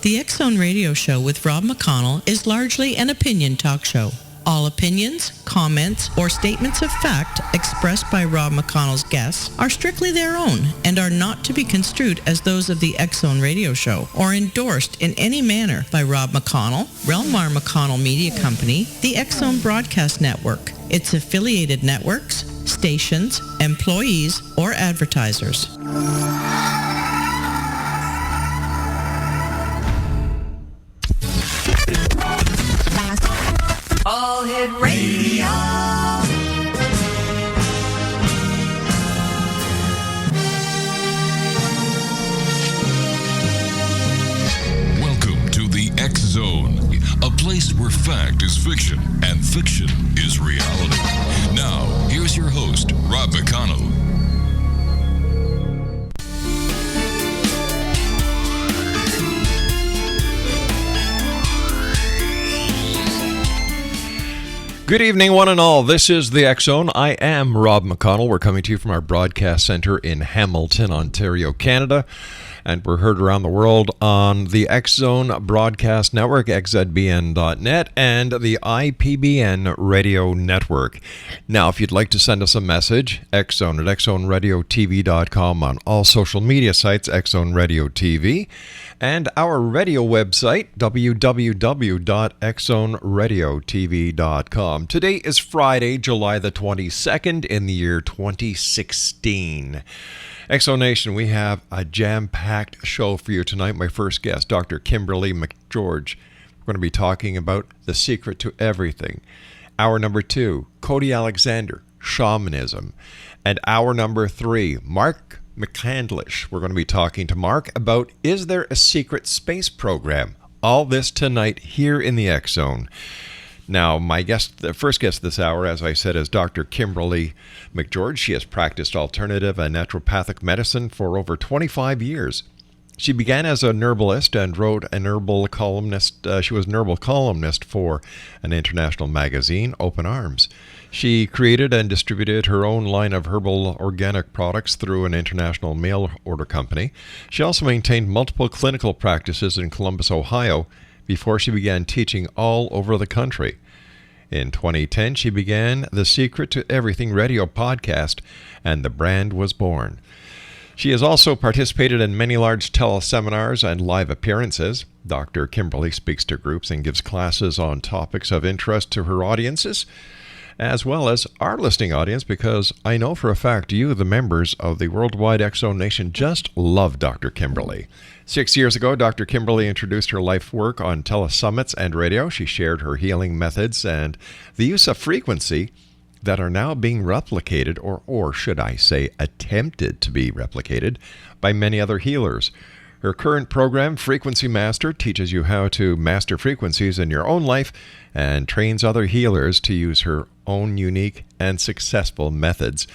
The X-Zone Radio Show with Rob McConnell is largely an opinion talk show. All opinions, comments, or statements of fact expressed by Rob McConnell's guests are strictly their own and are not to be construed as those of the X-Zone Radio Show or endorsed in any manner by Rob McConnell, Relmar McConnell Media Company, the X-Zone Broadcast Network, its affiliated networks, stations, employees, or advertisers. All Hit Radio. Welcome to the X Zone, a place where fact is fiction and fiction is reality. Now, here's your host, Rob McConnell. Good evening, one and all. This is the X-Zone. I am Rob McConnell. We're coming to you from our broadcast center in Hamilton, Ontario, Canada. And we're heard around the world on the X-Zone Broadcast Network, xzbn.net, and the IPBN Radio Network. Now, if you'd like to send us a message, X-Zone at xzoneradiotv.com on all social media sites, X-Zone Radio TV, and our radio website, www.xzoneradiotv.com. Today is Friday, July the 22nd in the year 2016. X-Zone Nation, we have a jam-packed show for you tonight. My first guest, Dr. Kimberly McGeorge. We're going to be talking about the secret to everything. Hour number 2, Cody Alexander, shamanism. And hour number 3, Mark McCandlish. We're going to be talking to Mark about, is there a secret space program? All this tonight here in the X-Zone. Now, my guest, the first guest this hour, as I said, is Dr. Kimberly McGeorge. She has practiced alternative and naturopathic medicine for over 25 years. She began as a herbalist and wrote an herbal columnist. She was an herbal columnist for an international magazine, Open Arms. She created and distributed her own line of herbal organic products through an international mail order company. She also maintained multiple clinical practices in Columbus, Ohio, before she began teaching all over the country. In 2010, she began the Secret to Everything radio podcast, and the brand was born. She has also participated in many large teleseminars and live appearances. Dr. Kimberly speaks to groups and gives classes on topics of interest to her audiences, as well as our listening audience, because I know for a fact you, the members of the Worldwide X-Zone Nation, just love Dr. Kimberly. 6 years ago, Dr. Kimberly introduced her life work on telesummits and radio. She shared her healing methods and the use of frequency that are now being replicated, or should I say attempted to be replicated, by many other healers. Her current program, Frequency Master, teaches you how to master frequencies in your own life and trains other healers to use her own unique and successful methods.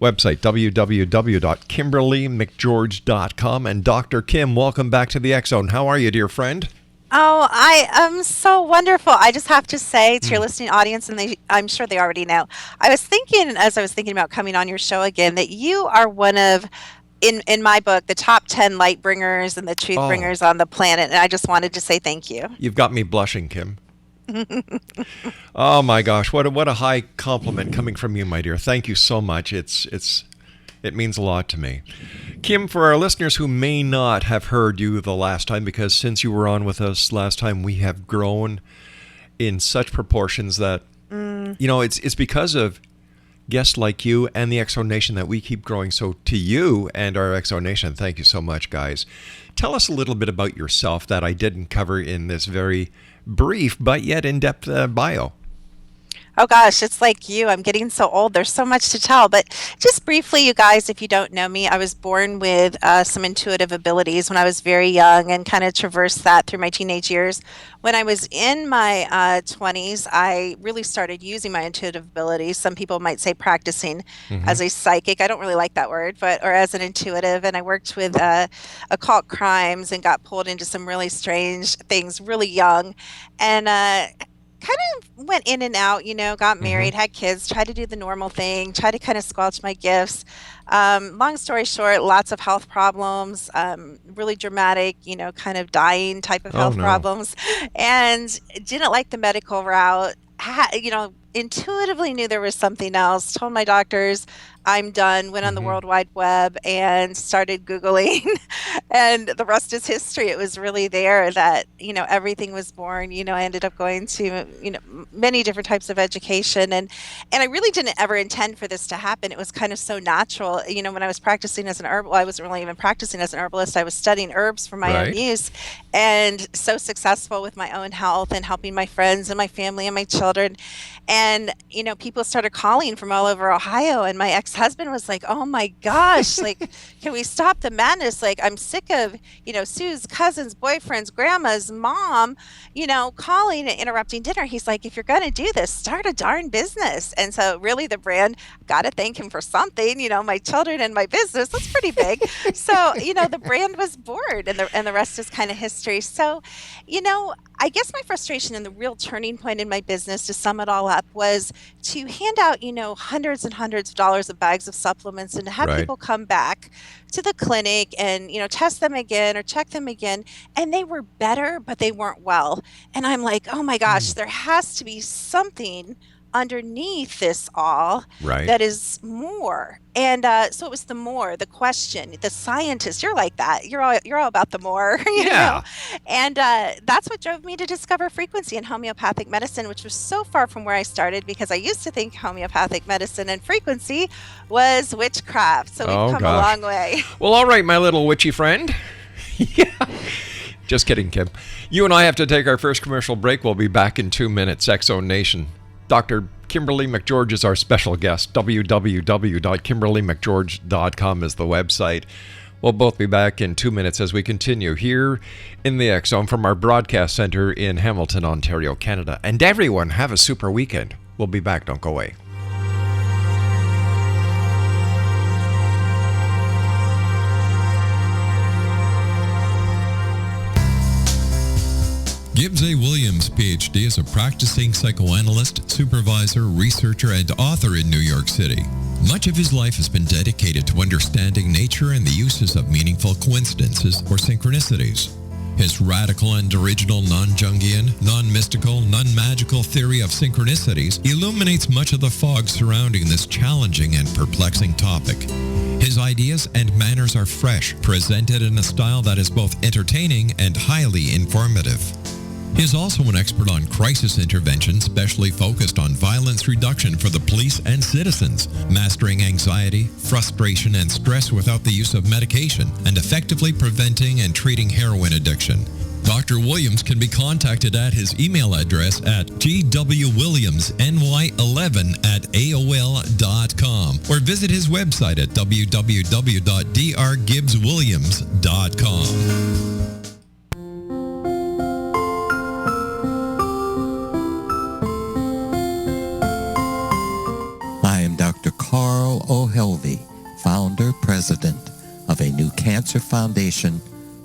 Website, www.kimberlymcgeorge.com. And Dr. Kim, welcome back to the X-Zone. How are you, dear friend? Oh, I am so wonderful. I just have to say to your listening audience, and I'm sure they already know, I was thinking, as I was thinking about coming on your show again, that you are one of, in my book, the top 10 light bringers and the truth bringers on the planet. And I just wanted to say thank you. You've got me blushing, Kim. Oh my gosh, what a high compliment coming from you, my dear. Thank you so much. It means a lot to me. Kim, for our listeners who may not have heard you the last time, because since you were on with us last time, we have grown in such proportions that, it's because of guests like you and the X-Zone Nation that we keep growing. So to you and our X-Zone Nation, thank you so much, guys. Tell us a little bit about yourself that I didn't cover in this very brief but yet in-depth bio. Oh gosh, it's like you. I'm getting so old. There's so much to tell. But just briefly, you guys, if you don't know me, I was born with some intuitive abilities when I was very young and kind of traversed that through my teenage years. When I was in my 20s, I really started using my intuitive abilities. Some people might say practicing as a psychic. I don't really like that word, or as an intuitive. And I worked with occult crimes and got pulled into some really strange things really young. And kind of went in and out, got married, had kids, tried to do the normal thing, tried to kind of squelch my gifts. Long story short, lots of health problems, really dramatic, kind of dying type of health problems, and didn't like the medical route. Intuitively knew there was something else, told my doctors I'm done, went on the World Wide Web and started Googling, and the rest is history. It was really there that, everything was born. I ended up going to, many different types of education, and I really didn't ever intend for this to happen. It was kind of so natural. When I was practicing as an herbalist, well, I wasn't really even practicing as an herbalist. I was studying herbs for my own use, and so successful with my own health and helping my friends and my family and my children. And, people started calling from all over Ohio, and my ex-husband was like, oh my gosh, like, can we stop the madness? Like, I'm sick of, Sue's cousins, boyfriends, grandma's mom, calling and interrupting dinner. He's like, if you're going to do this, start a darn business. And so really the brand, got to thank him for something, my children and my business, that's pretty big. So, the brand was born, and the rest is kind of history. So, I guess my frustration and the real turning point in my business, to sum it all up, was to hand out, hundreds and hundreds of dollars of bags of supplements, and to have people come back to the clinic and, test them again or check them again. And they were better, but they weren't well. And I'm like, oh my gosh, there has to be something underneath this all that is more. And so it was the question, the scientist. You're like that. You're all about the more, you know. And that's what drove me to discover frequency and homeopathic medicine, which was so far from where I started, because I used to think homeopathic medicine and frequency was witchcraft. So we've come a long way. Well, all right, my little witchy friend. Just kidding, Kim. You and I have to take our first commercial break. We'll be back in 2 minutes. X-Zone Nation. Dr. Kimberly McGeorge is our special guest. www.kimberlymcgeorge.com is the website. We'll both be back in 2 minutes as we continue here in the X-Zone from our broadcast center in Hamilton, Ontario, Canada. And everyone, have a super weekend. We'll be back. Don't go away. Gibbs A. Williams, Ph.D., is a practicing psychoanalyst, supervisor, researcher, and author in New York City. Much of his life has been dedicated to understanding nature and the uses of meaningful coincidences or synchronicities. His radical and original non-Jungian, non-mystical, non-magical theory of synchronicities illuminates much of the fog surrounding this challenging and perplexing topic. His ideas and manners are fresh, presented in a style that is both entertaining and highly informative. He is also an expert on crisis intervention, specially focused on violence reduction for the police and citizens, mastering anxiety, frustration, and stress without the use of medication, and effectively preventing and treating heroin addiction. Dr. Williams can be contacted at his email address at gwwilliamsny11@aol.com or visit his website at www.drgibbswilliams.com. Dr. Carl O. Helvey, founder, president of a new cancer foundation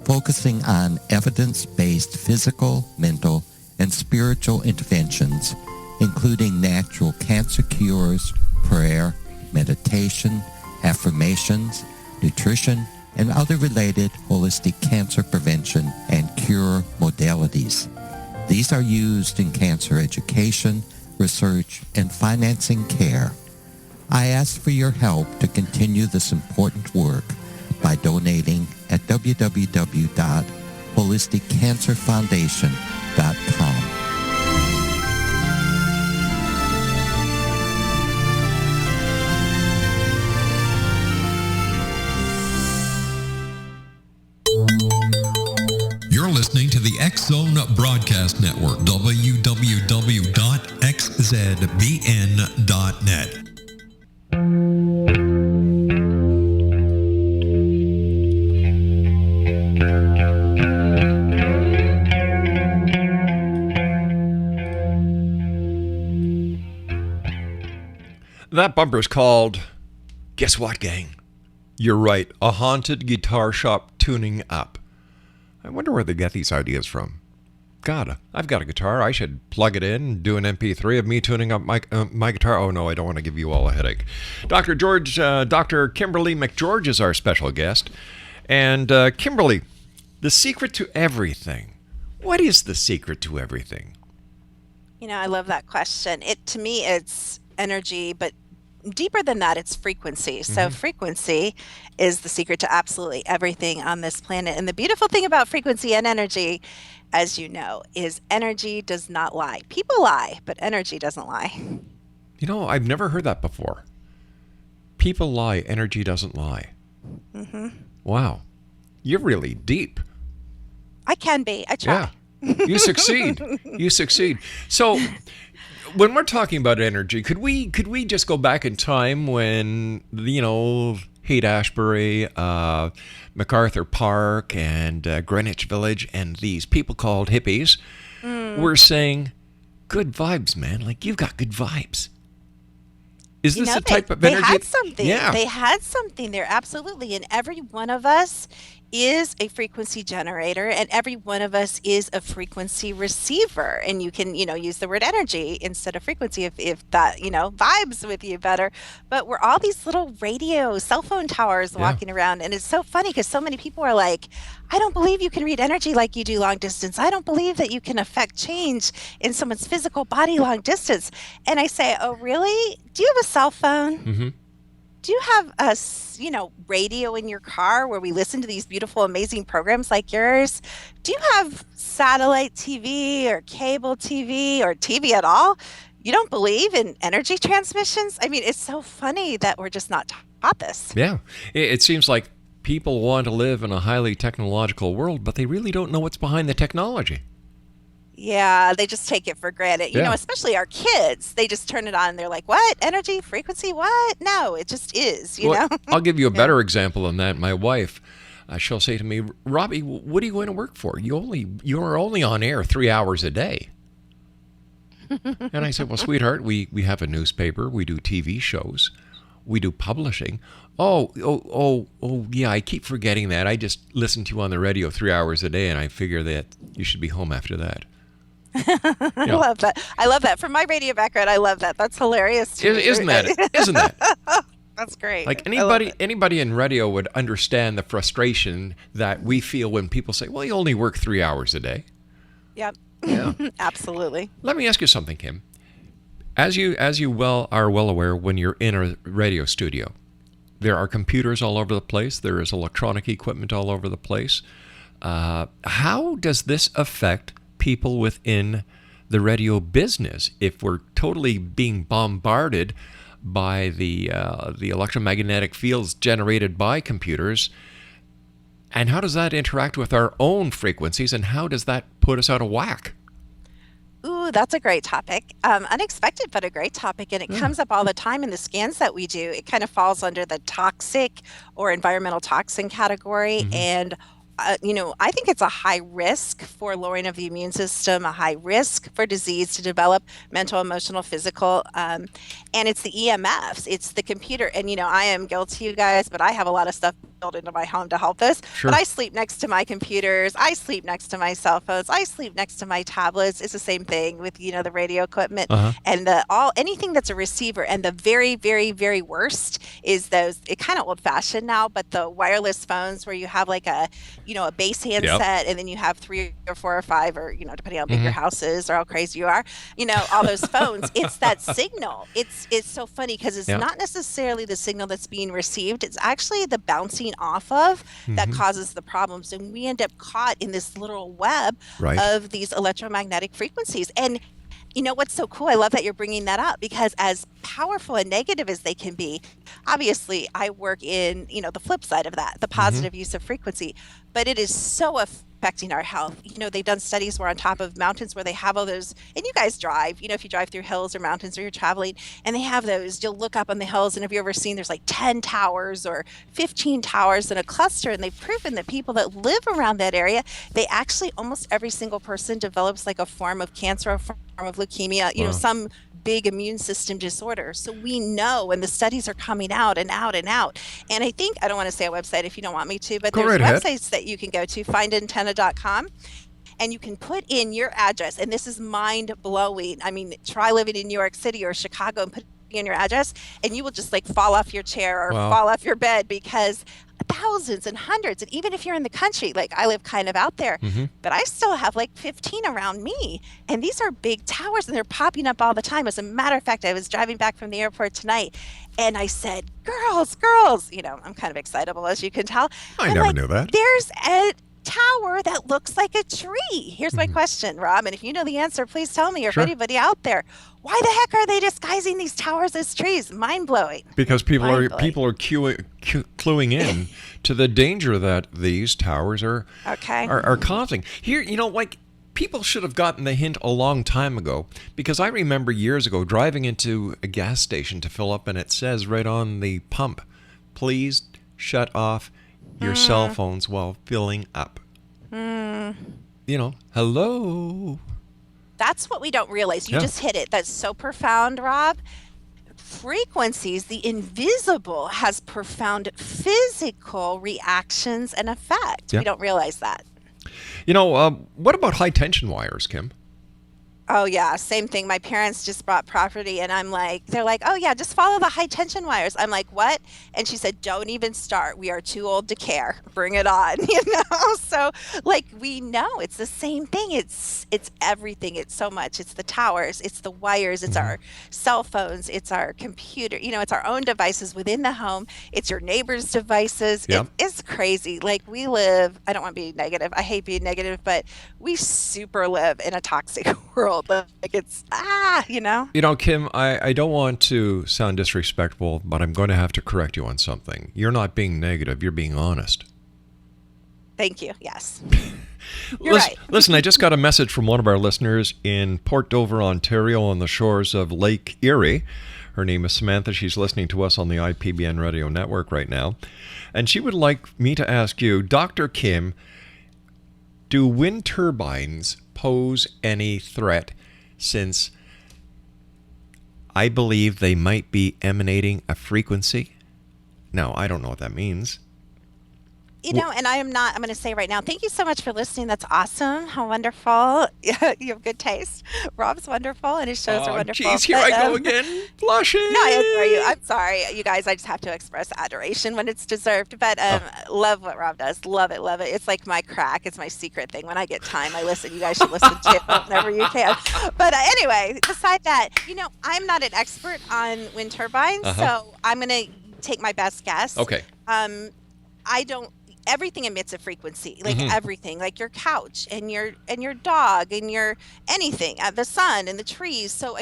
focusing on evidence-based physical, mental, and spiritual interventions, including natural cancer cures, prayer, meditation, affirmations, nutrition, and other related holistic cancer prevention and cure modalities. These are used in cancer education, research, and financing care. I ask for your help to continue this important work by donating at www.holisticcancerfoundation.com. You're listening to the X-Zone Broadcast Network, www.xzbn.net. That bumper's called, guess what, gang? You're right, a haunted guitar shop tuning up. I wonder where they get these ideas from. God, I've got a guitar. I should plug it in and do an MP3 of me tuning up my guitar. Oh, no, I don't want to give you all a headache. Dr. Kimberly McGeorge is our special guest. And Kimberly, the secret to everything. What is the secret to everything? I love that question. To me, it's energy, but deeper than that, it's frequency. So frequency is the secret to absolutely everything on this planet. And the beautiful thing about frequency and energy, as you know, is energy does not lie. People lie, but energy doesn't lie. I've never heard that before. People lie, energy doesn't lie. Wow. You're really deep. I can be. I try. Yeah. You succeed. You succeed. So when we're talking about energy, could we just go back in time when, Haight-Ashbury, MacArthur Park, and Greenwich Village, and these people called hippies were saying, good vibes, man. Like, you've got good vibes. Is this the type of energy? They had something. Yeah. They had something there, absolutely. And every one of us is a frequency generator, and every one of us is a frequency receiver. And you can, use the word energy instead of frequency if that, vibes with you better. But we're all these little radio cell phone towers walking around. And it's so funny because so many people are like, I don't believe you can read energy like you do long distance. I don't believe that you can affect change in someone's physical body long distance. And I say, oh, really? Do you have a cell phone? Do you have a, radio in your car where we listen to these beautiful, amazing programs like yours? Do you have satellite TV or cable TV or TV at all? You don't believe in energy transmissions? I mean, it's so funny that we're just not taught this. Yeah. It seems like people want to live in a highly technological world, but they really don't know what's behind the technology. Yeah, they just take it for granted. Especially our kids. They just turn it on and they're like, what? Energy? Frequency? What? No, it just is, know? I'll give you a better example than that. My wife, she'll say to me, Robbie, what are you going to work for? You're only on air 3 hours a day. And I said, well, sweetheart, we have a newspaper. We do TV shows. We do publishing. Oh, yeah, I keep forgetting that. I just listen to you on the radio 3 hours a day, and I figure that you should be home after that. I love that. I love that. From my radio background, I love that. That's hilarious to me. Isn't that? That's great. Like anybody in radio would understand the frustration that we feel when people say, well, you only work 3 hours a day. Yep. Yeah. Absolutely. Let me ask you something, Kim. As you are well aware, when you're in a radio studio, there are computers all over the place. There is electronic equipment all over the place. How does this affect people within the radio business if we're totally being bombarded by the electromagnetic fields generated by computers? And how does that interact with our own frequencies, and how does that put us out of whack? Ooh, that's a great topic. Unexpected, but a great topic. And it comes up all the time in the scans that we do. It kind of falls under the toxic or environmental toxin category. And I think it's a high risk for lowering of the immune system, a high risk for disease to develop, mental, emotional, physical. And it's the EMFs. It's the computer. And, I am guilty, you guys, but I have a lot of stuff built into my home to help us. Sure. But I sleep next to my computers. I sleep next to my cell phones. I sleep next to my tablets. It's the same thing with, the radio equipment and anything that's a receiver. And the very, very, very worst is those, it kind of old fashioned now, but the wireless phones where you have like a base handset and then you have 3 or 4 or 5 or, depending on how big your house is or how crazy you are, all those phones, it's that signal. It's so funny because it's not necessarily the signal that's being received. It's actually the bouncing off of that causes the problems. And we end up caught in this little web of these electromagnetic frequencies. And what's so cool? I love that you're bringing that up because as powerful and negative as they can be, obviously I work in, the flip side of that, the positive use of frequency, but it is so affecting our health. They've done studies where on top of mountains where they have all those, and you guys drive, if you drive through hills or mountains or you're traveling and they have those, you'll look up on the hills and have you ever seen there's like 10 towers or 15 towers in a cluster, and they've proven that people that live around that area, they actually, almost every single person develops like a form of cancer, a form of leukemia, some big immune system disorder. So we know, and the studies are coming out and out and out. And I think, I don't want to say a website if you don't want me to, but there's websites that you can go to, findantenna.com. and you can put in your address, and this is mind blowing. I mean, try living in New York City or Chicago and put in your address, and you will just like fall off your chair or fall off your bed, because thousands and hundreds, and even if you're in the country, like I live kind of out there, but I still have like 15 around me, and these are big towers, and they're popping up all the time. As a matter of fact, I was driving back from the airport tonight, and I said, girls, I'm kind of excitable, as you can tell. I never knew that. There's a tower that looks like a tree. Here's my question, Rob, and if you know the answer, please tell me, or if anybody out there, why the heck are they disguising these towers as trees? Mind-blowing. Because people are cluing in to the danger that these towers are causing. Here, like people should have gotten the hint a long time ago, because I remember years ago driving into a gas station to fill up, and it says right on the pump, please shut off your cell phones while filling up. Hello. That's what we don't realize. You just hit it. That's so profound, Rob. Frequencies, the invisible, has profound physical reactions and effect. We don't realize that. What about high tension wires, Kim? Oh, yeah. Same thing. My parents just bought property, and they're like, oh, yeah, just follow the high tension wires. I'm like, what? And she said, don't even start. We are too old to care. Bring it on. So we know it's the same thing. It's everything. It's so much. It's the towers. It's the wires. It's our cell phones. It's our computer. It's our own devices within the home. It's your neighbor's devices. Yep. It's crazy. We live, I don't want to be negative. I hate being negative, but we super live in a toxic world. It's Kim, I don't want to sound disrespectful, but I'm going to have to correct you on something. You're not being negative, you're being honest. Thank you. Yes. You're right. Listen, I just got a message from one of our listeners in Port Dover, Ontario, on the shores of Lake Erie. Her name is Samantha. She's listening to us on the IPBN radio network right now, and she would like me to ask you, Dr. Kim, do wind turbines pose any threat, since I believe they might be emanating a frequency? Now, I don't know what that means. And I'm going to say right now, thank you so much for listening. That's awesome. How wonderful. You have good taste. Rob's wonderful, and his shows are wonderful. Jeez, here I go again, blushing. No, I adore you. I'm sorry. You guys, I just have to express adoration when it's deserved. But love what Rob does. Love it, love it. It's like my crack. It's my secret thing. When I get time, I listen. You guys should listen to it whenever you can. But anyway, beside that, I'm not an expert on wind turbines, so I'm going to take my best guess. Okay. Everything emits a frequency, everything, like your couch and your dog and your anything, the sun and the trees. So,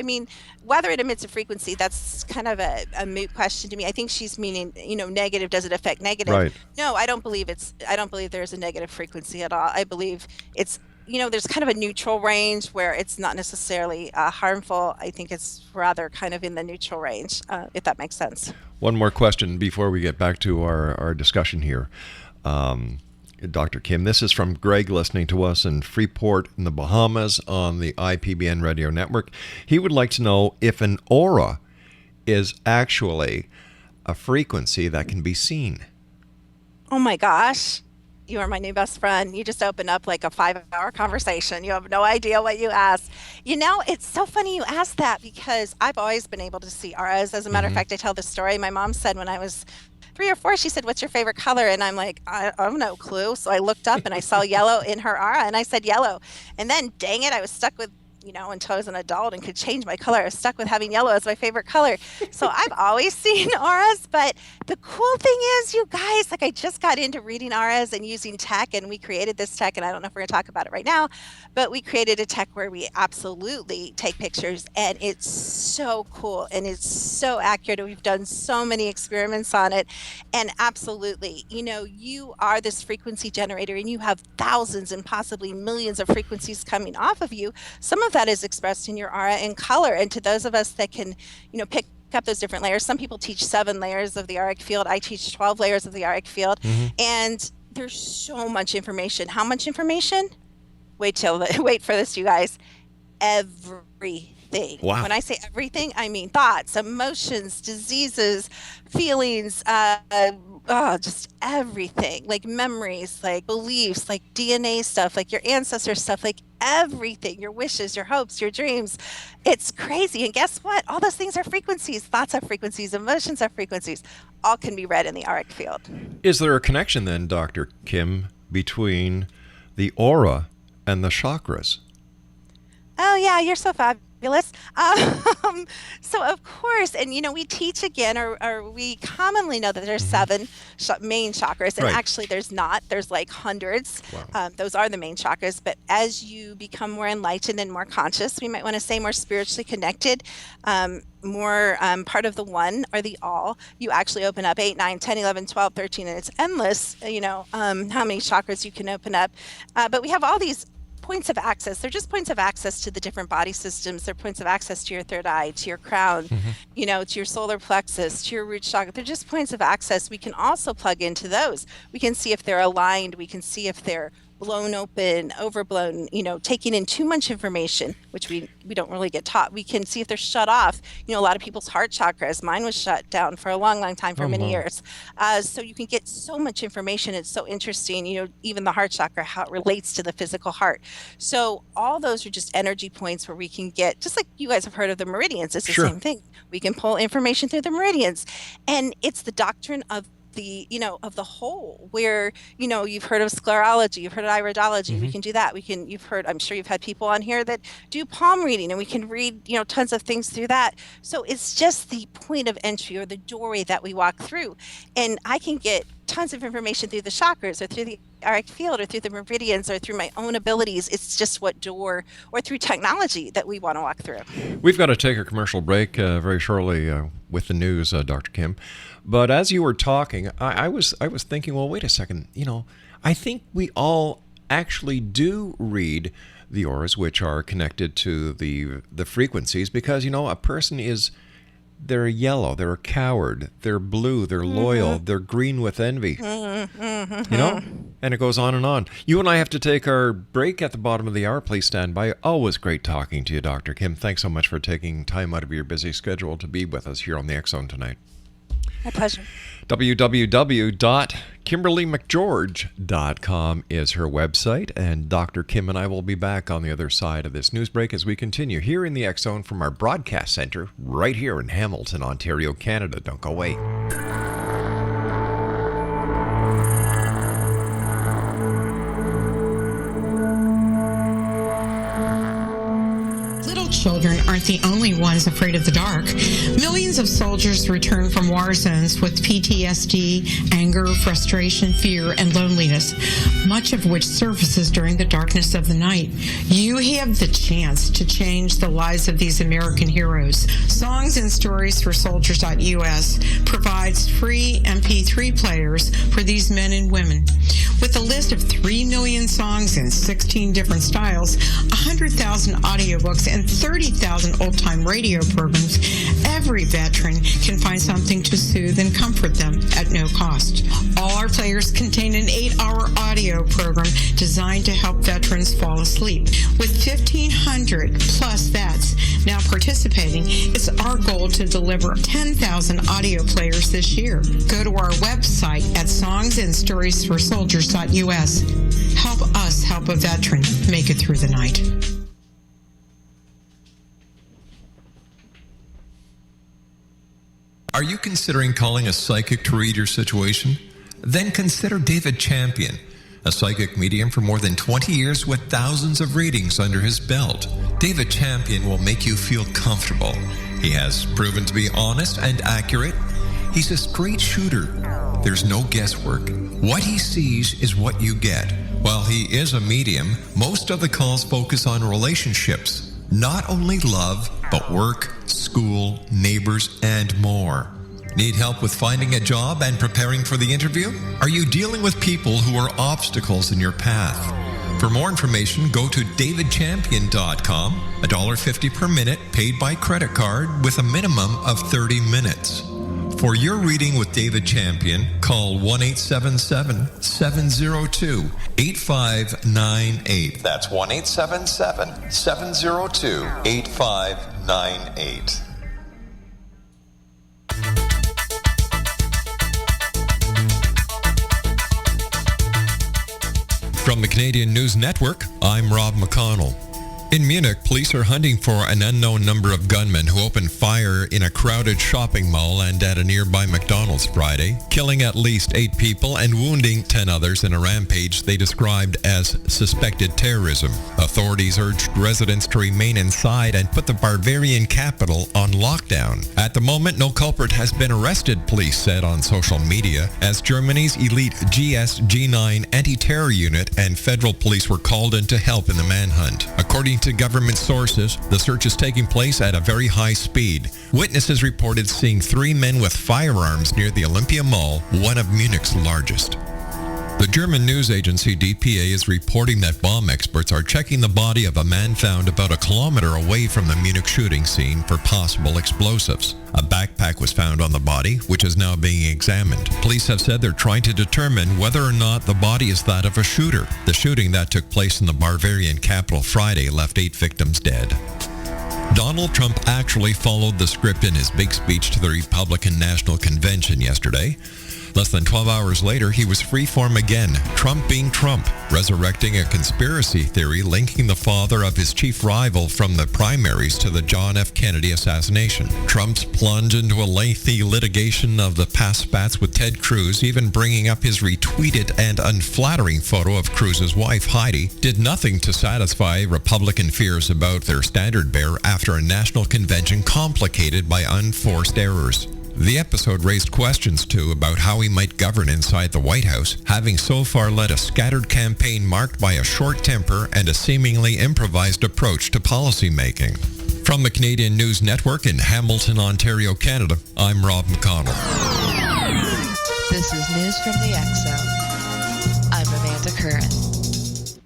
whether it emits a frequency, that's kind of a moot question to me. I think she's meaning, negative. Does it affect negative? Right. No, I don't believe there's a negative frequency at all. I believe it's, there's kind of a neutral range where it's not necessarily harmful. I think it's rather kind of in the neutral range, if that makes sense. One more question before we get back to our discussion here. Dr. Kim, this is from Greg, listening to us in Freeport in the Bahamas on the IPBN radio network. He would like to know if an aura is actually a frequency that can be seen. Oh my gosh. You are my new best friend. You just opened up like a 5-hour conversation. You have no idea what you asked. It's so funny you asked that, because I've always been able to see auras. As a matter of fact, I tell this story. My mom said when I was 3 or 4, she said, what's your favorite color? And I'm like, I have no clue. So I looked up and I saw yellow in her aura, and I said yellow. And then, dang it, I was stuck with, until I was an adult and could change my color, I was stuck with having yellow as my favorite color. So I've always seen auras. But the cool thing is, you guys, I just got into reading auras and using tech, and we created this tech, and I don't know if we're going to talk about it right now, but we created a tech where we absolutely take pictures, and it's so cool and it's so accurate. We've done so many experiments on it, and absolutely, you are this frequency generator, and you have thousands and possibly millions of frequencies coming off of you. Some of that is expressed in your aura in color, and to those of us that can, pick up those different layers. Some people teach 7 layers of the auric field. I teach 12 layers of the auric field, and there's so much information. How much information? Wait for this, you guys. Everything. everything. Wow. When I say everything, I mean thoughts, emotions, diseases, feelings, just everything, like memories, like beliefs, like DNA stuff, like your ancestor stuff, like everything, your wishes, your hopes, your dreams. It's crazy. And guess what? All those things are frequencies. Thoughts are frequencies. Emotions are frequencies. All can be read in the auric field. Is there a connection then, Dr. Kim, between the aura and the chakras? Oh, yeah, you're so fabulous. So, of course, and we teach again, or we commonly know that there's 7 main chakras, and Right. actually there's not. There's like hundreds. Wow. Those are the main chakras. But as you become more enlightened and more conscious, we might want to say more spiritually connected, more part of the one or the all, you actually open up 8, 9, 10, 11, 12, 13, and it's endless, how many chakras you can open up. But we have all these points of access. They're just points of access to the different body systems. They're points of access to your third eye, to your crown, to your solar plexus, to your root chakra. They're just points of access. We can also plug into those. We can see if they're aligned. We can see if they're blown open, overblown, taking in too much information, which we don't really get taught. We can see if they're shut off. A lot of people's heart chakras, mine was shut down for a long, long time, for many years. So you can get so much information. It's so interesting, even the heart chakra, how it relates to the physical heart. So all those are just energy points where we can get, just like you guys have heard of the meridians, it's the Sure. same thing. We can pull information through the meridians. And it's the doctrine of the of the whole, where you've heard of sclerology, you've heard of iridology. We can do that. I'm sure you've had people on here that do palm reading, and we can read tons of things through that. So it's just the point of entry, or the doorway that we walk through, and I can get tons of information through the chakras, or through the auric field, or through the meridians, or through my own abilities. It's just what door, or through technology, that we want to walk through. We've got to take a commercial break very shortly with the news, Dr. Kim. But as you were talking, I was thinking, well, wait a second. I think we all actually do read the auras, which are connected to the frequencies, because a person is, they're yellow, they're a coward, they're blue, they're loyal, they're green with envy. And it goes on and on. You and I have to take our break at the bottom of the hour. Please stand by. Always great talking to you, Dr. Kim. Thanks so much for taking time out of your busy schedule to be with us here on the X Zone tonight. My pleasure. www.KimberlyMcGeorge.com is her website, and Dr. Kim and I will be back on the other side of this news break as we continue here in the X Zone from our broadcast center right here in Hamilton, Ontario, Canada. Don't go away. Children aren't the only ones afraid of the dark. Millions of soldiers return from war zones with PTSD, anger, frustration, fear, and loneliness, much of which surfaces during the darkness of the night. You have the chance to change the lives of these American heroes. Songs and Stories for Soldiers.us provides free MP3 players for these men and women. With a list of 3 million songs in 16 different styles, 100,000 audiobooks, and 30,000 old-time radio programs, every veteran can find something to soothe and comfort them at no cost. All our players contain an 8-hour audio program designed to help veterans fall asleep. With 1,500 plus vets now participating, it's our goal to deliver 10,000 audio players this year. Go to our website at songsandstoriesforsoldiers.us. Help us help a veteran make it through the night. Are you considering calling a psychic to read your situation? Then consider David Champion, a psychic medium for more than 20 years with thousands of readings under his belt. David Champion will make you feel comfortable. He has proven to be honest and accurate. He's a straight shooter. There's no guesswork. What he sees is what you get. While he is a medium, most of the calls focus on relationships. Not only love, but work, school, neighbors, and more. Need help with finding a job and preparing for the interview? Are you dealing with people who are obstacles in your path? For more information, go to davidchampion.com, $1.50 per minute paid by credit card with a minimum of 30 minutes. For your reading with David Champion, call 1-877-702-8598. That's 1-877-702-8598. 698. From the Canadian News Network, I'm Rob McConnell. In Munich, police are hunting for an unknown number of gunmen who opened fire in a crowded shopping mall and at a nearby McDonald's Friday, killing at least 8 people and wounding 10 others in a rampage they described as suspected terrorism. Authorities urged residents to remain inside and put the Bavarian capital on lockdown. At the moment, no culprit has been arrested, police said on social media, as Germany's elite GSG-9 anti-terror unit and federal police were called in to help in the manhunt. According to government sources, the search is taking place at a very high speed. Witnesses reported seeing 3 men with firearms near the Olympia Mall, one of Munich's largest. The German news agency DPA is reporting that bomb experts are checking the body of a man found about a kilometer away from the Munich shooting scene for possible explosives. A backpack was found on the body, which is now being examined. Police have said they're trying to determine whether or not the body is that of a shooter. The shooting that took place in the Bavarian capital Friday left 8 victims dead. Donald Trump actually followed the script in his big speech to the Republican National Convention yesterday. Less than 12 hours later, he was freeform again, Trump being Trump, resurrecting a conspiracy theory linking the father of his chief rival from the primaries to the John F. Kennedy assassination. Trump's plunge into a lengthy litigation of the past spats with Ted Cruz, even bringing up his retweeted and unflattering photo of Cruz's wife, Heidi, did nothing to satisfy Republican fears about their standard bearer after a national convention complicated by unforced errors. The episode raised questions, too, about how he might govern inside the White House, having so far led a scattered campaign marked by a short temper and a seemingly improvised approach to policymaking. From the Canadian News Network in Hamilton, Ontario, Canada, I'm Rob McConnell. This is news from the X-Zone. I'm Amanda Curran.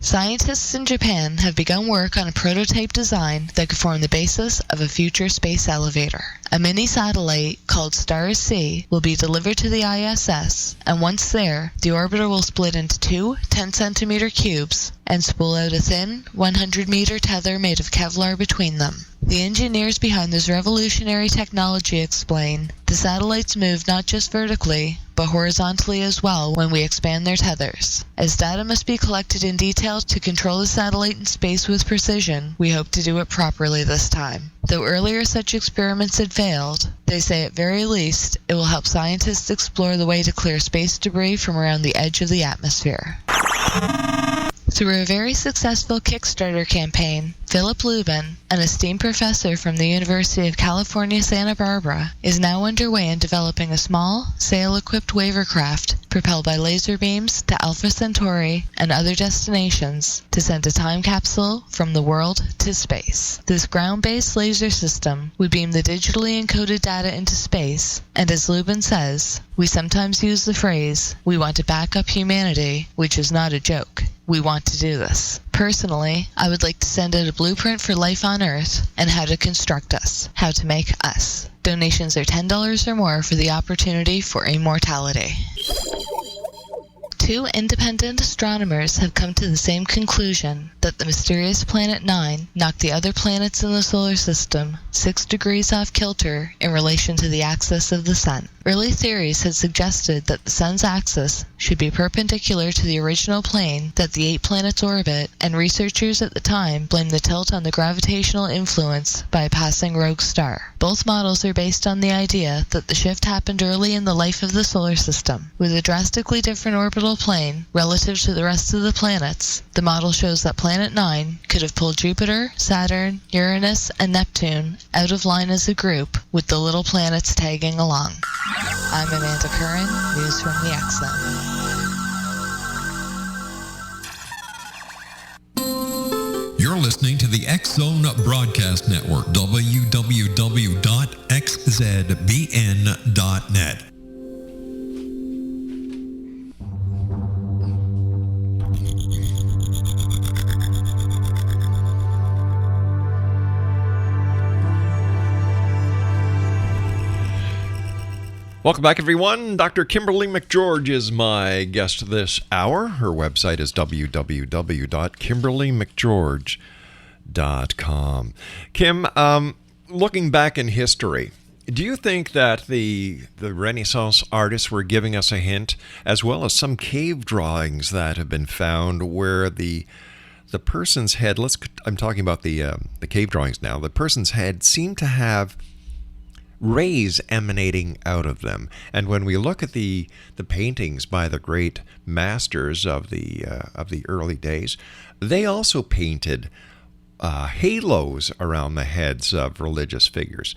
Scientists in Japan have begun work on a prototype design that could form the basis of a future space elevator. A mini satellite called STARS-C will be delivered to the ISS, and once there, the orbiter will split into 2 10-centimeter cubes and spool out a thin 100-meter tether made of Kevlar between them. The engineers behind this revolutionary technology explain the satellites move not just vertically, but horizontally as well when we expand their tethers. As data must be collected in detail to control the satellite in space with precision, we hope to do it properly this time. Though earlier such experiments had failed, they say at very least it will help scientists explore the way to clear space debris from around the edge of the atmosphere. Through a very successful Kickstarter campaign, Philip Lubin, an esteemed professor from the University of California, Santa Barbara, is now underway in developing a small, sail-equipped wavercraft propelled by laser beams to Alpha Centauri and other destinations to send a time capsule from the world to space. This ground-based laser system would beam the digitally encoded data into space, and as Lubin says, we sometimes use the phrase, "we want to back up humanity," which is not a joke. We want to do this. Personally, I would like to send out a blueprint for life on Earth and how to construct us, how to make us. Donations are $10 or more for the opportunity for immortality. 2 independent astronomers have come to the same conclusion, that the mysterious Planet 9 knocked the other planets in the solar system 6 degrees off kilter in relation to the axis of the Sun. Early theories had suggested that the Sun's axis should be perpendicular to the original plane that the 8 planets orbit, and researchers at the time blamed the tilt on the gravitational influence by a passing rogue star. Both models are based on the idea that the shift happened early in the life of the solar system. With a drastically different orbital plane relative to the rest of the planets, the model shows that Planet 9 could have pulled Jupiter, Saturn, Uranus, and Neptune out of line as a group, with the little planets tagging along. I'm Amanda Curran, news from the X-Zone. You're listening to the X-Zone Broadcast Network, www.xzbn.net. Welcome back, everyone. Dr. Kimberly McGeorge is my guest this hour. Her website is www.kimberlymcgeorge.com. Kim, looking back in history, do you think that the Renaissance artists were giving us a hint, as well as some cave drawings that have been found where the person's head, I'm talking about the cave drawings now, the person's head seemed to have rays emanating out of them. And when we look at the paintings by the great masters of the early days, they also painted halos around the heads of religious figures.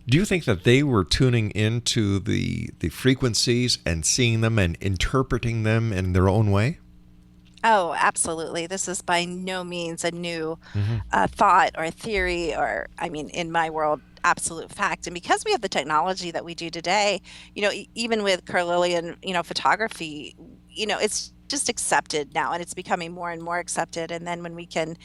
Do you think that they were tuning into the frequencies and seeing them and interpreting them in their own way? Oh, absolutely. This is by no means a new thought or theory, or, I mean, in my world, absolute fact. And because we have the technology that we do today, even with Carlilian, photography, it's just accepted now, and it's becoming more and more accepted. And then when we can,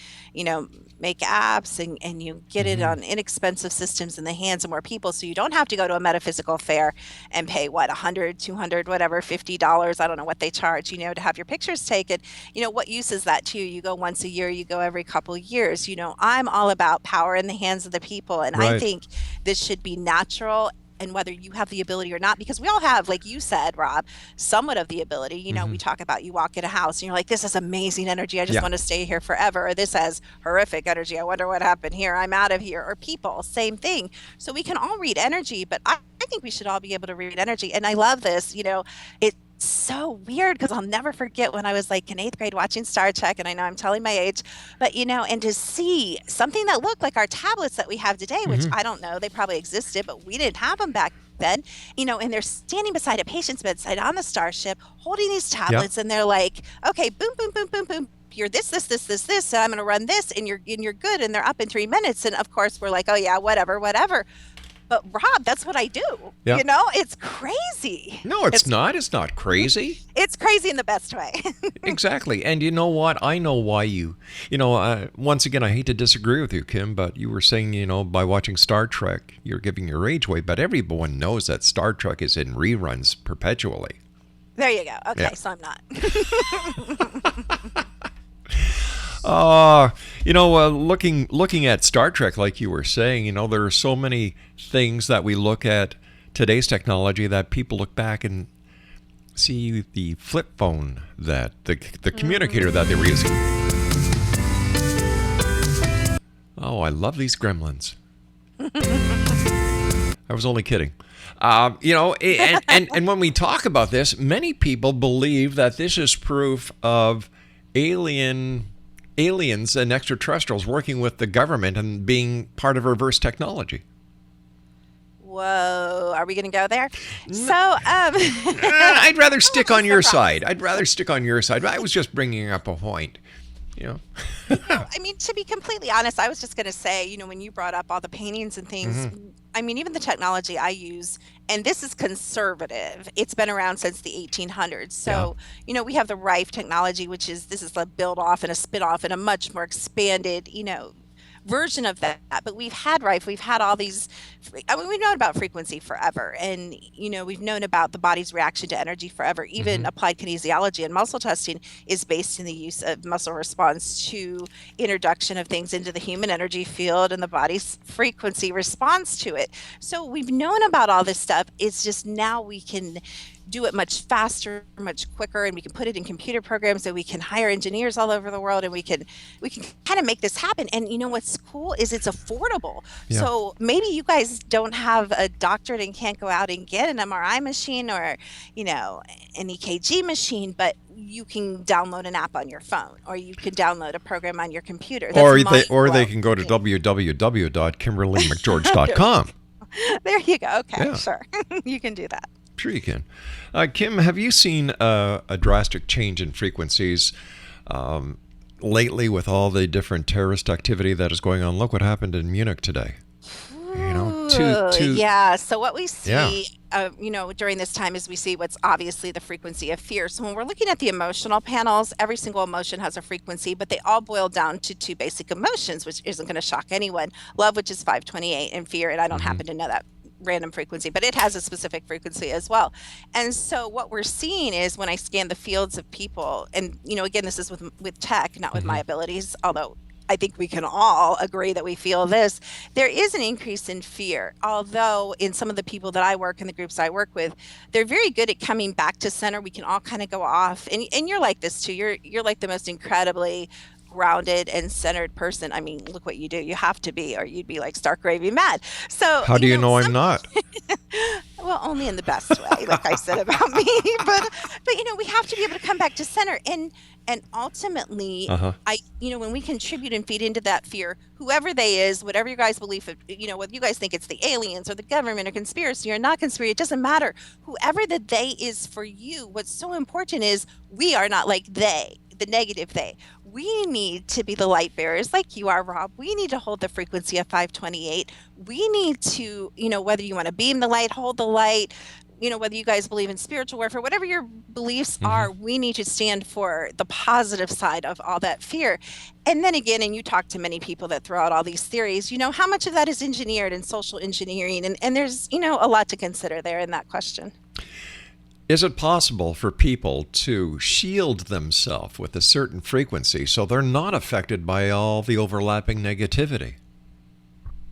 make apps and you get it on inexpensive systems in the hands of more people, so you don't have to go to a metaphysical fair and pay $100, $200, whatever, $50, I don't know what they charge, to have your pictures taken. What use is that to you? You go once a year, you go every couple of years. I'm all about power in the hands of the people, and I think this should be natural. And whether you have the ability or not, because we all have, like you said, Rob, somewhat of the ability. We talk about, you walk in a house and you're like, this is amazing energy, I just want to stay here forever. Or this has horrific energy, I wonder what happened here, I'm out of here. Or people, same thing. So we can all read energy, but I think we should all be able to read energy. And I love this, it's so weird, because I'll never forget when I was like in 8th grade watching Star Trek, and I know I'm telling my age, but and to see something that looked like our tablets that we have today, which I don't know, they probably existed, but we didn't have them back then, and they're standing beside a patient's bedside on the starship holding these tablets, and they're like, okay, boom, boom, boom, boom, boom, you're this, so I'm going to run this, and you're good, and they're up in 3 minutes. And of course we're like, oh yeah, whatever. But Rob, that's what I do. Yeah. It's crazy. No, it's not. It's not crazy. It's crazy in the best way. Exactly. And you know what? I know why once again, I hate to disagree with you, Kim, but you were saying, by watching Star Trek, you're giving your age away. But everyone knows that Star Trek is in reruns perpetually. There you go. Okay, so I'm not. Looking at Star Trek, like you were saying, there are so many things that we look at today's technology that people look back and see the flip phone, that the communicator that they were using. Oh, I love these gremlins. I was only kidding. And when we talk about this, many people believe that this is proof of aliens and extraterrestrials working with the government and being part of reverse technology. Whoa, are we going to go there? So, I'd rather stick on your side. I was just bringing up a point. I mean, to be completely honest, I was just going to say, when you brought up all the paintings and things, I mean, even the technology I use, and this is conservative, it's been around since the 1800s. So, we have the Rife technology, this is a build off and a spin off and a much more expanded, version of that. But we've had Rife, we've had all these, we've known about frequency forever, and we've known about the body's reaction to energy forever. Even applied kinesiology and muscle testing is based in the use of muscle response to introduction of things into the human energy field, and the body's frequency response to it. So we've known about all this stuff. It's just now we can do it much faster, much quicker, and we can put it in computer programs, and we can hire engineers all over the world, and we can kind of make this happen. And what's cool is it's affordable. So maybe you guys don't have a doctorate and can't go out and get an MRI machine or an EKG machine, but you can download an app on your phone, or you can download a program on your computer. Or they can go to www.kimberlymcgeorge.com. There you go. Okay, sure. You can do that. Sure you can. Kim, have you seen a drastic change in frequencies lately with all the different terrorist activity that is going on? Look what happened in Munich today. Yeah. So what we see, during this time is we see what's obviously the frequency of fear. So when we're looking at the emotional panels, every single emotion has a frequency, but they all boil down to two basic emotions, which isn't going to shock anyone. Love, which is 528, and fear, and I don't happen to know that random frequency, but it has a specific frequency as well. And so what we're seeing is when I scan the fields of people, and again, this is with tech, not with my abilities, although I think we can all agree that we feel this. There is an increase in fear, although in some of the people that I work in the groups I work with, they're very good at coming back to center. We can all kind of go off, and you're like this too. You're like the most incredibly grounded and centered person. I mean, look what you do. You have to be, or you'd be like stark raving mad. So how do you know I'm not? Well, only in the best way, like I said about me. But we have to be able to come back to center, and ultimately, when we contribute and feed into that fear, whoever they is, whatever your guys' belief, whether you guys think it's the aliens or the government or conspiracy or not conspiracy, it doesn't matter. Whoever the they is for you, what's so important is we are not like they, the negative they. We need to be the light bearers like you are, Rob. We need to hold the frequency of 528. We need to, whether you want to beam the light, hold the light, whether you guys believe in spiritual warfare, whatever your beliefs are, we need to stand for the positive side of all that fear. And then again, and you talk to many people that throw out all these theories, how much of that is engineered and social engineering? And there's, a lot to consider there in that question. Is it possible for people to shield themselves with a certain frequency so they're not affected by all the overlapping negativity?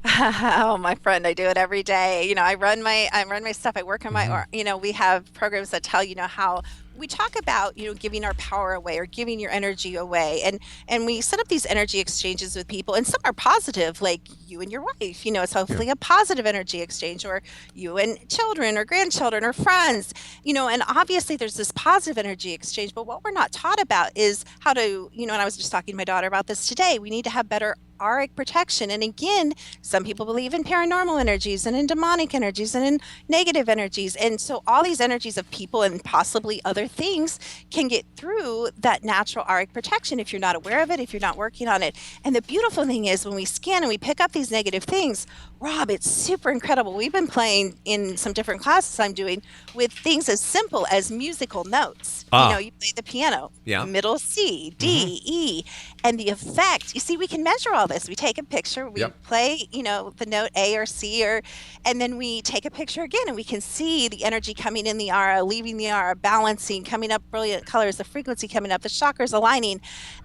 Oh, my friend, I do it every day. I run my stuff. I work on my, we have programs that tell, how we talk about, giving our power away or giving your energy away. And we set up these energy exchanges with people, and some are positive, like you and your wife, it's hopefully a positive energy exchange, or you and children or grandchildren or friends, and obviously there's this positive energy exchange. But what we're not taught about is how to, and I was just talking to my daughter about this today. We need to have better auric protection. And again, some people believe in paranormal energies and in demonic energies and in negative energies. And so all these energies of people and possibly other things can get through that natural auric protection if you're not aware of it, if you're not working on it. And the beautiful thing is when we scan and we pick up these negative things, Rob, it's super incredible. We've been playing in some different classes I'm doing with things as simple as musical notes. You play the piano, middle C, D, E, and the effect. You see, we can measure all this. We take a picture, we play, the note A or C, and then we take a picture again, and we can see the energy coming in the aura, leaving the aura, balancing, coming up brilliant colors, the frequency coming up, the chakras aligning.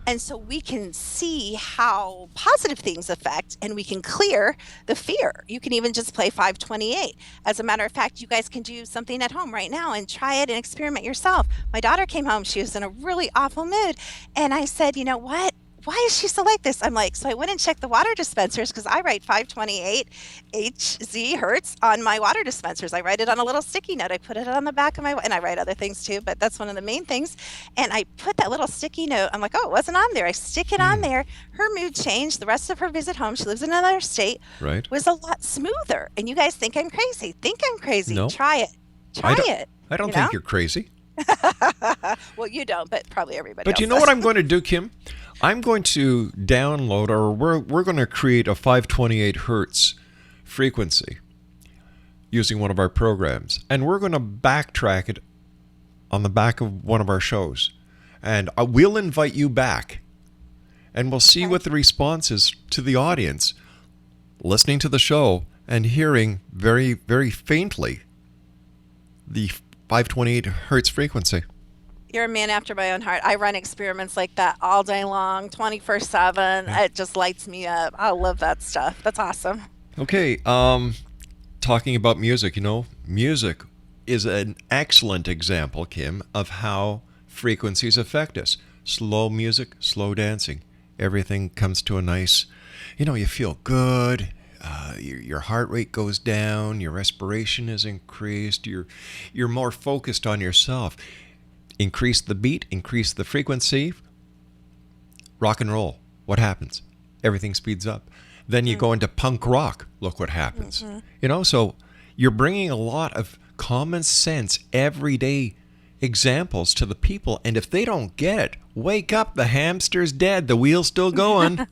And so we can see how positive things affect, and we can clear the fear. You can even just play 528. As a matter of fact, you guys can do something at home right now and try it and experiment yourself. My daughter came home. She was in a really awful mood. And I said, you know what? Why is she so like this? I'm like, so I went and checked the water dispensers because I write 528 HZ hertz on my water dispensers. I write it on a little sticky note. I put it on the back of and I write other things too, but that's one of the main things. And I put that little sticky note. I'm like, oh, it wasn't on there. I stick it on there. Her mood changed. The rest of her visit home, she lives in another state, was a lot smoother. And you guys think I'm crazy. Think I'm crazy. No. Try it. Try it. I don't think you're crazy. Well, you don't, but probably everybody else. But you know what I'm going to do, Kim? I'm going to download, or we're going to create a 528 hertz frequency using one of our programs, and we're going to backtrack it on the back of one of our shows, and we'll invite you back, and we'll see what the response is to the audience listening to the show and hearing very, very faintly the 528 hertz frequency. You're a man after my own heart. I run experiments like that all day long, 24/7. It just lights me up. I love that stuff. That's awesome. Okay, talking about music, music is an excellent example, Kim, of how frequencies affect us. Slow music, slow dancing. Everything comes to a nice, you feel good. Your heart rate goes down. Your respiration is increased. You're more focused on yourself. Increase the beat, increase the frequency. Rock and roll. What happens? Everything speeds up. Then you go into punk rock. Look what happens. So you're bringing a lot of common sense, everyday examples to the people. And if they don't get it, wake up. The hamster's dead. The wheel's still going.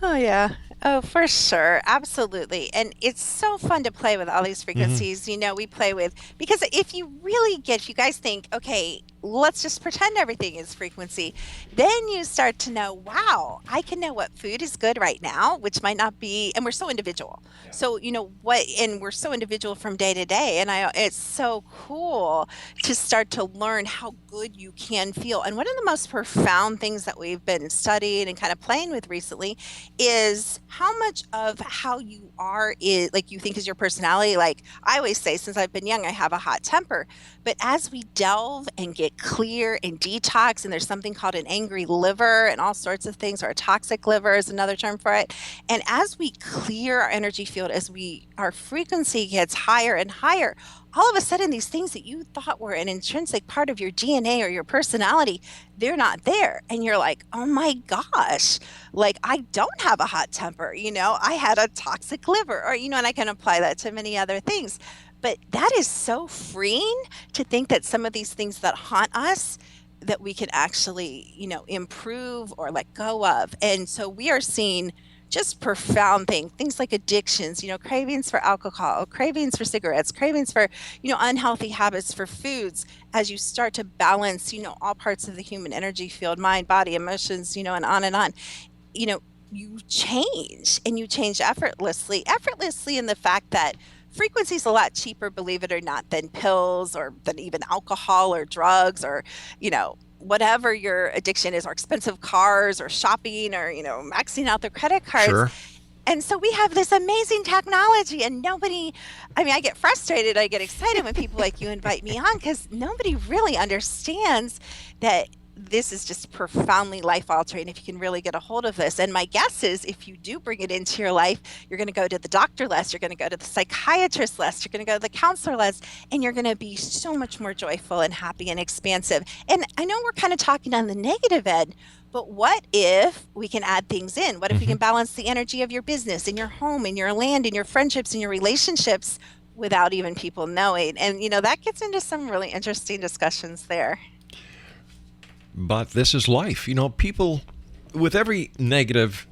Oh, yeah. Oh, for sure. Absolutely. And it's so fun to play with all these frequencies, we play with, because if you guys think, okay, let's just pretend everything is frequency. Then you start to know, wow, I can know what food is good right now, which might not be, and we're so individual. So, and we're so individual from day to day. And it's so cool to start to learn how good you can feel. And one of the most profound things that we've been studying and kind of playing with recently is how much of how you are is like you think is your personality. Like I always say, since I've been young, I have a hot temper. But as we delve and get clear and detox, and there's something called an angry liver and all sorts of things, or a toxic liver is another term for it. And as we clear our energy field, as our frequency gets higher and higher, all of a sudden these things that you thought were an intrinsic part of your DNA or your personality, they're not there. And you're like, oh my gosh, like I don't have a hot temper, I had a toxic liver, or, and I can apply that to many other things. But that is so freeing to think that some of these things that haunt us, that we can actually, improve or let go of. And so we are seeing just profound things like addictions, cravings for alcohol, cravings for cigarettes, cravings for, unhealthy habits for foods, as you start to balance, all parts of the human energy field, mind, body, emotions, and on and on, you change, and you change effortlessly in the fact that frequency is a lot cheaper, believe it or not, than pills or than even alcohol or drugs or, whatever your addiction is, or expensive cars or shopping or, maxing out their credit cards. Sure. And so we have this amazing technology, and I get frustrated, I get excited when people like you invite me on, because nobody really understands that this is just profoundly life-altering if you can really get a hold of this. And my guess is if you do bring it into your life, you're going to go to the doctor less, you're going to go to the psychiatrist less, you're going to go to the counselor less, and you're going to be so much more joyful and happy and expansive. And I know we're kind of talking on the negative end, but what if we can add things in? What if we can balance the energy of your business, in your home, in your land, in your friendships, in your relationships, without even people knowing? And, that gets into some really interesting discussions there. But this is life. People, with every negative,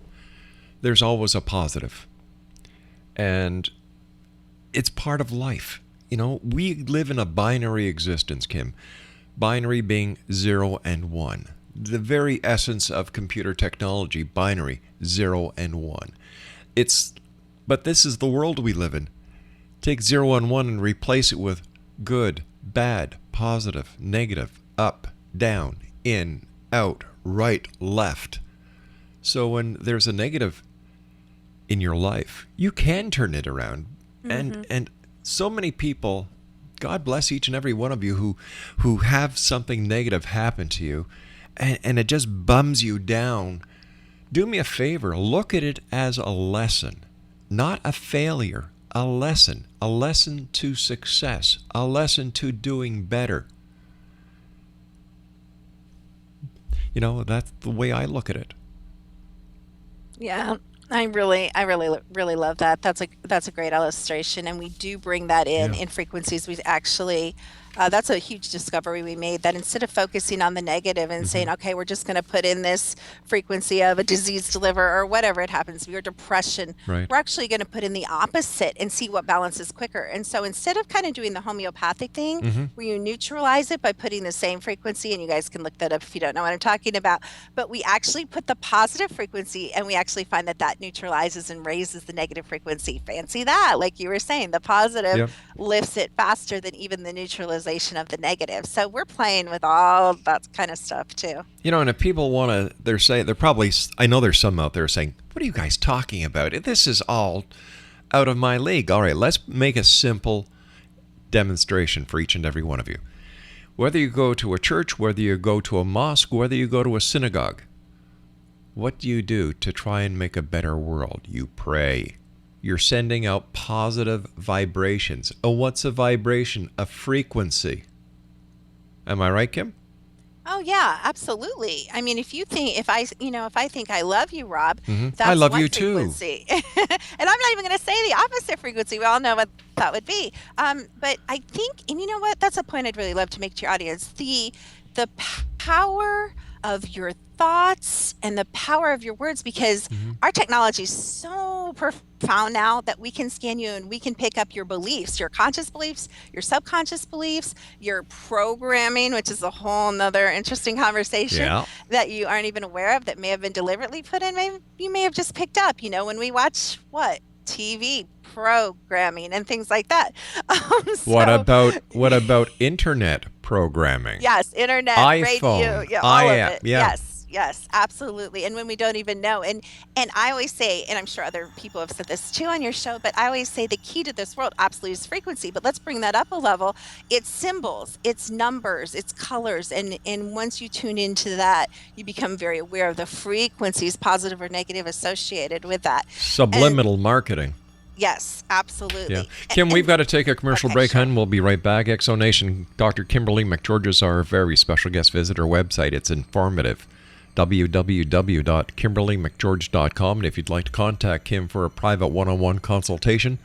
there's always a positive. And it's part of life. We live in a binary existence, Kim. Binary being 0 and 1. The very essence of computer technology, binary, 0 and 1. But this is the world we live in. Take 0 and 1 and replace it with good, bad, positive, negative, up, down, in, out, right, left. So when there's a negative in your life, you can turn it around. And so many people, God bless each and every one of you who have something negative happen to you, and it just bums you down. Do me a favor, look at it as a lesson, not a failure, a lesson to success, a lesson to doing better. That's the way I look at it. Yeah, I really love that. That's a great illustration, and we do bring that in frequencies. We actually, that's a huge discovery we made, that instead of focusing on the negative and saying, okay, we're just going to put in this frequency of a diseased liver or whatever it happens to be, or depression, right, we're actually going to put in the opposite and see what balances quicker. And so instead of kind of doing the homeopathic thing, where you neutralize it by putting the same frequency, and you guys can look that up if you don't know what I'm talking about, but we actually put the positive frequency, and we actually find that neutralizes and raises the negative frequency. Fancy that. Like you were saying, the positive lifts it faster than even the neutralization of the negative. So we're playing with all that kind of stuff too. And if people want to, I know there's some out there saying, what are you guys talking about? This is all out of my league. All right, let's make a simple demonstration for each and every one of you. Whether you go to a church, whether you go to a mosque, whether you go to a synagogue, what do you do to try and make a better world? You pray. You're sending out positive vibrations. Oh, what's a vibration? A frequency. Am I right, Kim? Oh yeah, absolutely. I mean, if I think I love you, Rob, that's I love one you too. frequency. And I'm not even going to say the opposite frequency. We all know what that would be. But I think, and you know what? That's a point I'd really love to make to your audience. The power of your thoughts and the power of your words, because our technology is so profound now that we can scan you and we can pick up your beliefs, your conscious beliefs, your subconscious beliefs, your programming, which is a whole nother interesting conversation that you aren't even aware of, that may have been deliberately put in. Maybe you may have just picked up, when we watch TV programming and things like that. What about internet programming? Yes, internet, iPhone, radio, all of it. Yeah. Yes, absolutely. And when we don't even know, and I always say, and I'm sure other people have said this too on your show, but I always say the key to this world absolutely is frequency. But let's bring that up a level. It's symbols, it's numbers, it's colors, and once you tune into that, you become very aware of the frequencies, positive or negative, associated with that. Subliminal marketing. Yes, absolutely. Yeah. Kim, we've got to take a commercial break, sure. hon. We'll be right back. Exonation, Dr. Kimberly McGeorge is our very special guest. Visit her website. It's informative. www.kimberlymcgeorge.com. And if you'd like to contact Kim for a private one-on-one consultation,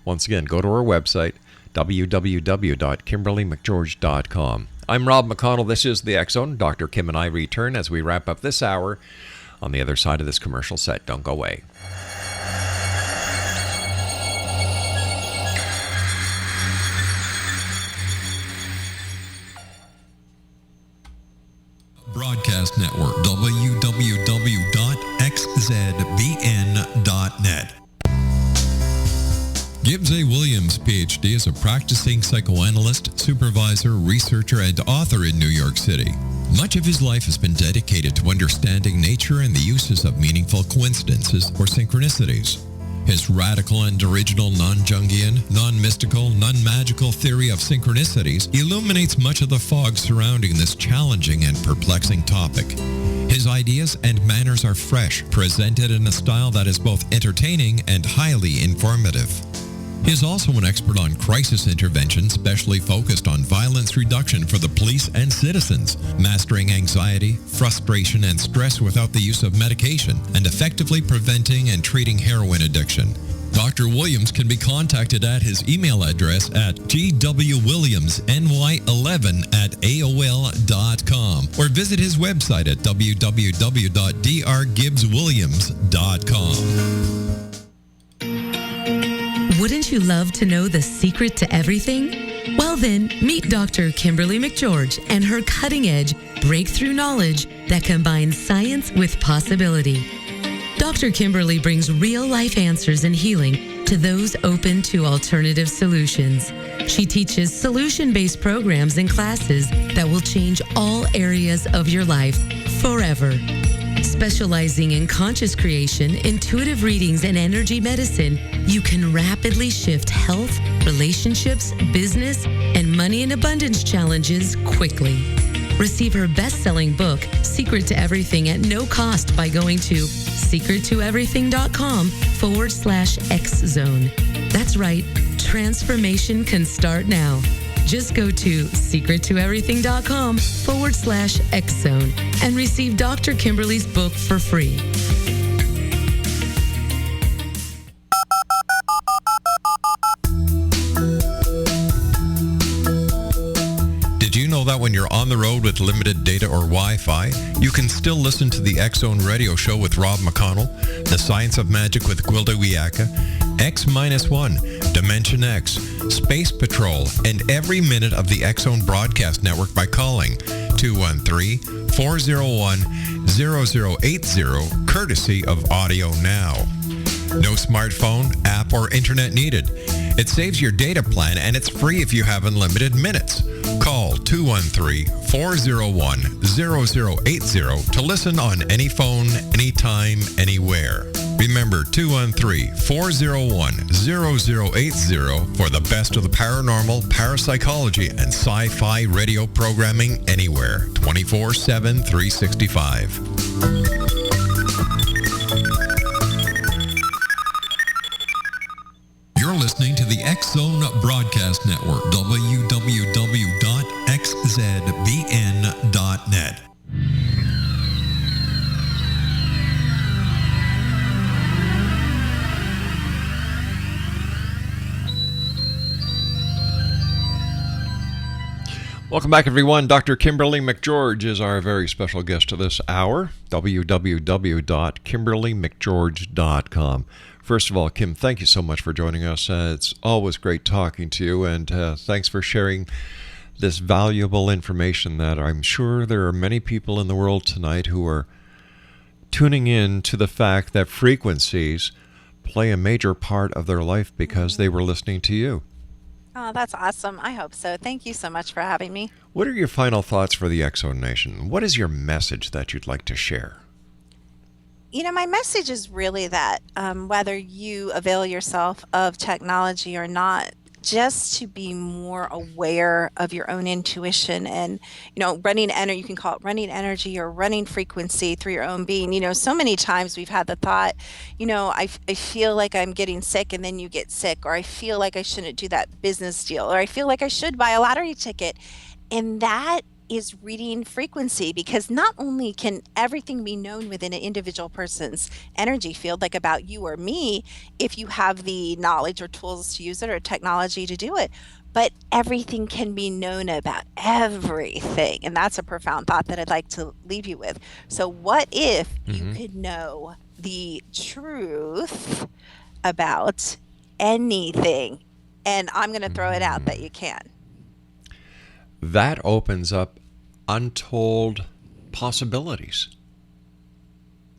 once again, go to our website, www.kimberlymcgeorge.com. I'm Rob McConnell. This is The X Zone. Dr. Kim and I return as we wrap up this hour on the other side of this commercial set. Don't go away. Broadcast Network, www.xzbn.net. Gibbs A. Williams, PhD, is a practicing psychoanalyst, supervisor, researcher, and author in New York City. Much of his life has been dedicated to understanding nature and the uses of meaningful coincidences or synchronicities. His radical and original non-Jungian, non-mystical, non-magical theory of synchronicities illuminates much of the fog surrounding this challenging and perplexing topic. His ideas and manners are fresh, presented in a style that is both entertaining and highly informative. He is also an expert on crisis intervention, specially focused on violence reduction for the police and citizens, mastering anxiety, frustration, and stress without the use of medication, and effectively preventing and treating heroin addiction. Dr. Williams can be contacted at his email address at gwwilliamsny11@aol.com or visit his website at www.drgibbswilliams.com. Wouldn't you love to know the secret to everything? Well then, meet Dr. Kimberly McGeorge and her cutting-edge breakthrough knowledge that combines science with possibility. Dr. Kimberly brings real-life answers and healing to those open to alternative solutions. She teaches solution-based programs and classes that will change all areas of your life forever. Specializing in conscious creation, intuitive readings, and energy medicine, you can rapidly shift health, relationships, business, and money and abundance challenges quickly. Receive her best-selling book, Secret to Everything, at no cost by going to secrettoeverything.com/X-Zone. That's right, transformation can start now. Just go to secrettoeverything.com/X-Zone and receive Dr. Kimberly's book for free. Did you know that when you're on the road with limited data or Wi-Fi, you can still listen to the X Zone radio show with Rob McConnell, The Science of Magic with Gwilda Wiyaka, X-1, Dimension X, Space Patrol, and every minute of the X Zone broadcast network by calling 213-401-0080, courtesy of Audio Now. No smartphone, app, or internet needed. It saves your data plan and it's free if you have unlimited minutes. Call 213-401-0080 to listen on any phone, anytime, anywhere. Remember 213-401-0080 for the best of the paranormal, parapsychology, and sci-fi radio programming anywhere, 24/7, 365. You're listening to the X Zone Broadcast Network, www.xzbn.net. Welcome back, everyone. Dr. Kimberly McGeorge is our very special guest of this hour. www.kimberlymcgeorge.com. First of all, Kim, thank you so much for joining us. It's always great talking to you, and thanks for sharing this valuable information that I'm sure there are many people in the world tonight who are tuning in to the fact that frequencies play a major part of their life because they were listening to you. Oh, that's awesome. I hope so. Thank you so much for having me. What are your final thoughts for the X Zone Nation? What is your message that you'd like to share? My message is really that whether you avail yourself of technology or not, just to be more aware of your own intuition and, running energy, you can call it running energy or running frequency through your own being. So many times we've had the thought, I feel like I'm getting sick, and then you get sick, or I feel like I shouldn't do that business deal, or I feel like I should buy a lottery ticket. And that is reading frequency, because not only can everything be known within an individual person's energy field, like about you or me, if you have the knowledge or tools to use it or technology to do it, but everything can be known about everything. And that's a profound thought that I'd like to leave you with. So what if you could know the truth about anything? And I'm going to throw it out that you can. That opens up untold possibilities.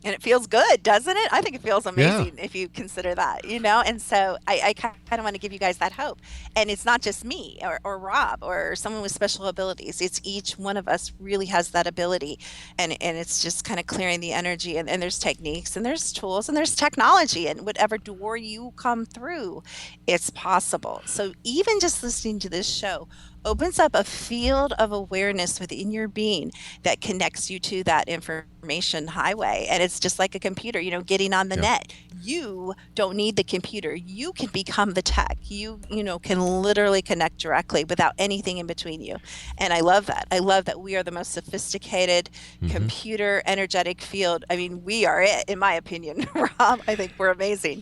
And it feels good, doesn't it? I think it feels amazing if you consider that, And so I kind of want to give you guys that hope. And it's not just me or Rob or someone with special abilities. It's each one of us really has that ability. And it's just kind of clearing the energy. And there's techniques and there's tools and there's technology. And whatever door you come through, it's possible. So even just listening to this show opens up a field of awareness within your being that connects you to that information highway. And it's just like a computer, getting on the net. You don't need the computer. You can become the tech. You can literally connect directly without anything in between you. And I love that. I love that we are the most sophisticated computer energetic field. I mean, we are it, in my opinion, Rob. I think we're amazing,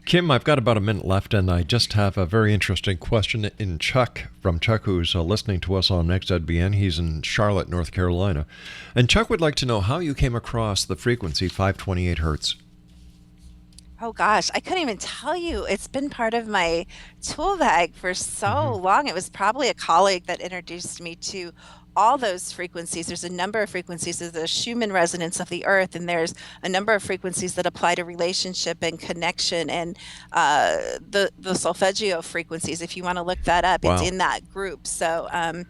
Kim, I've got about a minute left, and I just have a very interesting question from Chuck, who's listening to us on XZBN. He's in Charlotte, North Carolina. And Chuck would like to know how you came across the frequency 528 hertz. Oh gosh, I couldn't even tell you. It's been part of my tool bag for so long. It was probably a colleague that introduced me to all those frequencies. There's a number of frequencies. There's the Schumann resonance of the earth, and there's a number of frequencies that apply to relationship and connection, and the solfeggio frequencies. If you want to look that up, it's in that group. So and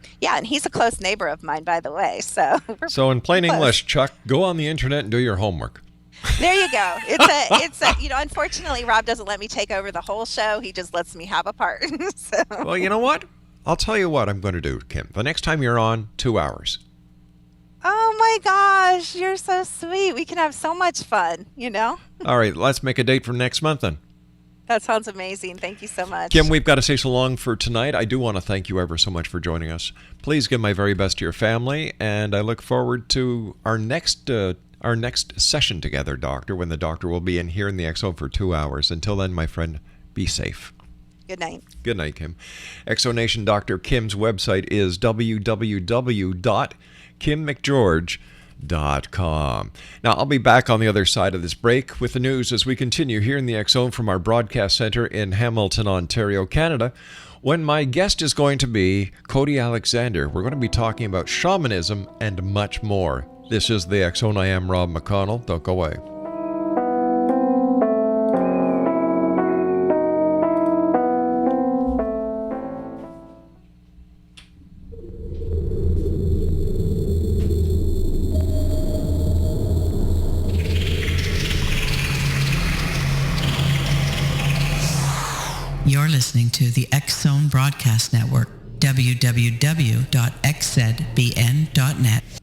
he's a close neighbor of mine, by the way. So in plain English, Chuck, go on the internet and do your homework. There you go. It's a unfortunately, Rob doesn't let me take over the whole show. He just lets me have a part. So. Well, you know what? I'll tell you what I'm going to do, Kim. The next time you're on, 2 hours. Oh my gosh, you're so sweet. We can have so much fun, All right, let's make a date for next month then. That sounds amazing. Thank you so much. Kim, we've got to say so long for tonight. I do want to thank you ever so much for joining us. Please give my very best to your family, and I look forward to our next session together, Doctor, when the doctor will be in here in the X Zone for 2 hours. Until then, my friend, be safe. Good night. Good night, Kim. Exonation Dr. Kim's website is www.kimmcgeorge.com. Now, I'll be back on the other side of this break with the news as we continue here in the X Zone from our broadcast center in Hamilton, Ontario, Canada, when my guest is going to be Cody Alexander. We're going to be talking about shamanism and much more. This is the X Zone. I am Rob McConnell. Don't go away. You're listening to the X Zone Broadcast Network, www.xzbn.net.